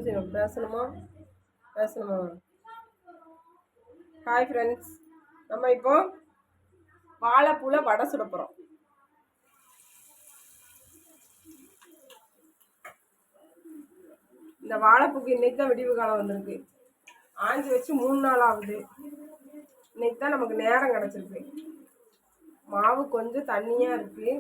செய்யணும்? பேசணுமா? Hi friends, நம்ம இப்போ வாழைப்பூல வடை சுட போகிறோம். இந்த வாழைப்பூக்கு இன்னைக்கு தான் விடிவு காலம் வந்திருக்கு. ஆஞ்சி வச்சு 3 நாள் ஆகுது. இன்னைக்கு தான் நமக்கு நேரம் கிடச்சிருக்கு. மாவு கொஞ்சம் தண்ணியாக இருக்குது.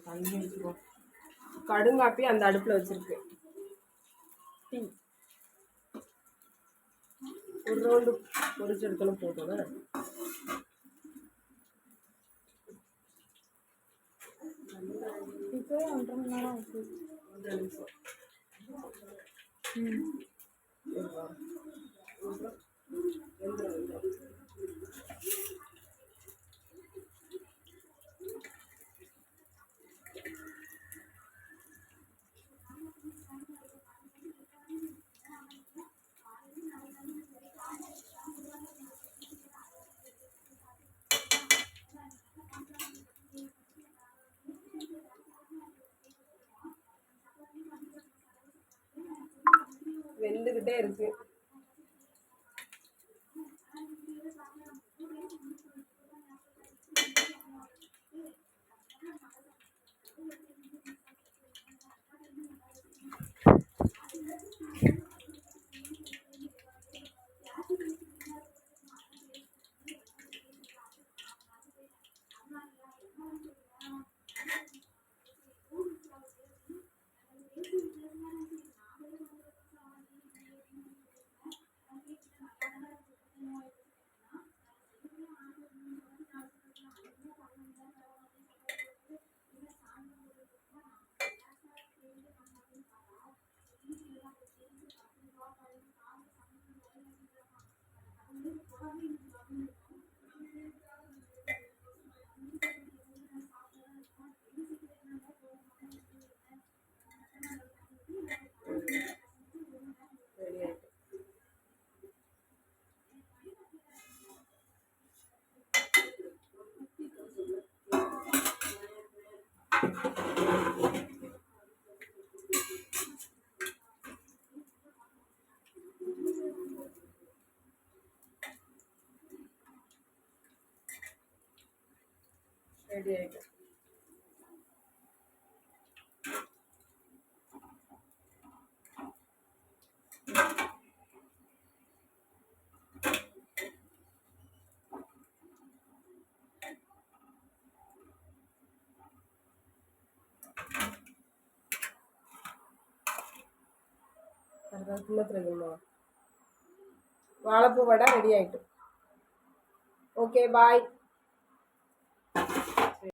தண்ணி வச்சுருவோம். கடுங்காப்பி அந்த அடுப்பில் வச்சுருக்கு. டீ ஒரு ரவுண்டு பொரிச்சு எடுத்தாலும் போட்டோம். இப்போ 1.5 மணி நேரம் ஆச்சு. 1 நிமிஷம். வெந்துக்கிட்டே இருக்கு. ரெடி ஆகிடும். வாழைப்பூ வடை ரெடி ஆகிட்டு. ஓகே, பாய்.